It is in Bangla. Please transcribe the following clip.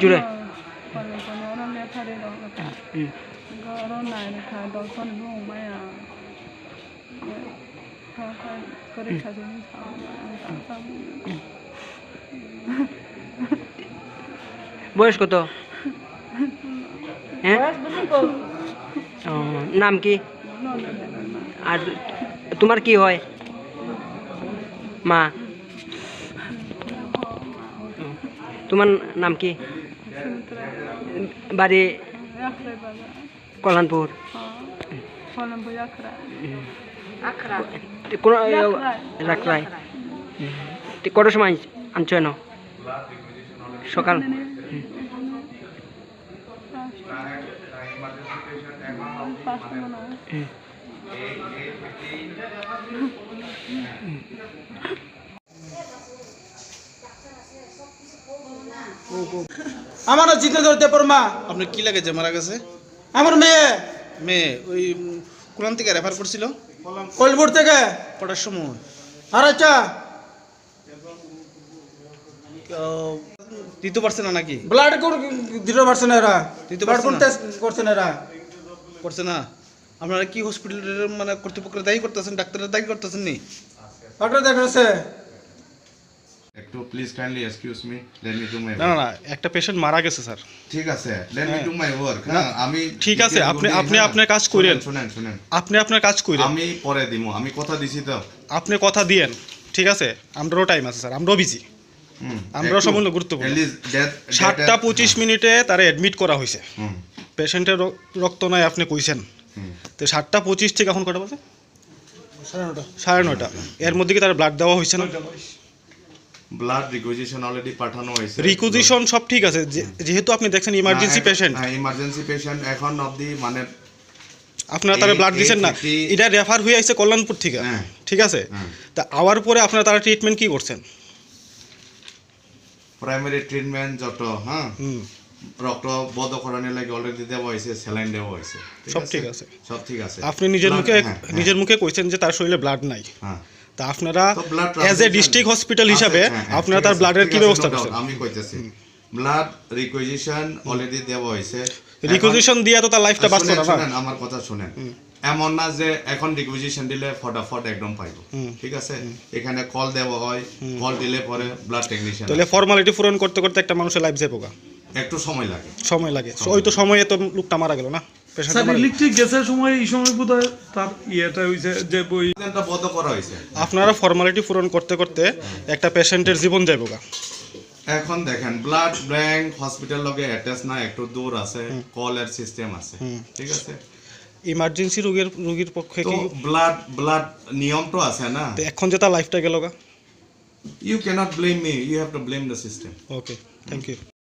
জুড়ে বয়স কত? হ্যাঁ, নাম কি? আর তোমার কি হয়? মা। তোমার নাম কি? বাড়ি কল্যাণপুর। রাখরায়। কটার সময় আনছো এনো? সকাল। আমার জিতে ধরতে পারমা। আপনার কি লাগে যে মারা গেছে? আমার মেয়ে মেয়ে ওই কোন থেকে রেফার করছিল? কলপুর থেকে। কটার সময়? আচ্ছা দিতে পারছে না নাকি? ব্লাড দিতে পারছে না এরা, দিতে ব্লাড পারছে না? টেস্ট করছে না এরা। করছে না? আপনারা কি হসপিটালের মানে কর্তৃপক্ষের দায়ী করতেছেন, ডাক্তারের দায়ী করতেছেন নি? ডক্টর দেখাচ্ছে। একটু please kindly excuse me, let me do my না না, একটা পেশেন্ট মারা গেছে স্যার। ঠিক আছে, let me do my work. হ্যাঁ, আমি ঠিক আছে, আপনি আপনার কাজ করেন। শুনেন আপনি আপনার কাজ করেন। আমি পরে দিমু, আমি কথা দিছি তো। আপনি কথা দিয়েন, ঠিক আছে? আমরাও টাইম আছে স্যার, আমরাও বিজি, আমরাও সম্পূর্ণ গুরুত্বপূর্ণ। 7:25 তারা অ্যাডমিট করা হয়েছে। পেশেন্টের রক্ত নাই আপনি কইছেন, তো 7:25 থেকে এখন কটা বাজে? 9:30। এর মধ্যে কি তার ব্লাড দেওয়া হয়েছে না? ব্লাড রিকুইজিশন অলরেডি পাঠানো হয়েছে। রিকুইজিশন সব ঠিক আছে, যেহেতু আপনি দেখছেন ইমার্জেন্সি পেশেন্ট। হ্যাঁ, ইমার্জেন্সি পেশেন্ট এখন অবধি মানে আপনারা তারা ব্লাড দিচ্ছেন না, এটা রেফার হয়ে আসছে কল্যাণপুর থেকে, ঠিক আছে? তা আওয়ার পরে আপনারা তারা ট্রিটমেন্ট কি করছেন? প্রাইমারি ট্রিটমেন্ট যত রক্ত বদ্ধকরণের লাগে অলরেডি দেওয়া হয়েছে, স্যালাইন দেওয়া হয়েছে, সব ঠিক আছে, সব ঠিক আছে। আপনি নিজের মুখে কইছেন যে তার শরীরে ব্লাড নাই। তা আপনারা এজ এ ডিস্ট্রিক্ট হসপিটাল হিসাবে আপনারা তার ব্লাডের কি ব্যবস্থা করছেন? আমি কইতেছি ব্লাড রিকুইজিশন অলরেডি দেওয়া হয়েছে। রিকুইজিশন দিয়ে তো তার লাইফটা বাঁচতো না। শুনেন আমার কথা শুনেন, এমন না যে এখন রিকুইজিশন দিলে ফটাফট একদম পাইব, ঠিক আছে? এখানে কল দেওয়া হয়, কল দিলে পরে ব্লাড টেকনিশিয়ান। তাহলে ফর্মালিটি পূরণ করতে করতে একটা মানুষের লাইফ যাবে গা, একটু সময় লাগে। ওই তো সময়ে তো লোকটা মারা গেল না। আপনারা ফর্মালিটি পূরণ করতে করতে একটা পেশেন্টের জীবন যাবে গা। এখন দেখেন ব্লাড ব্যাংক হসপিটাল লগে অ্যাটাচ না, একটু দূর আছে, কলের সিস্টেম আছে, ঠিক আছে? ইমার্জেন্সি রোগীর পক্ষে কি ব্লাড নিয়ম তো আছে না? এখন যে তার লাইফটা গেল গা। You cannot blame me, you have to blame the system. Okay, thank you.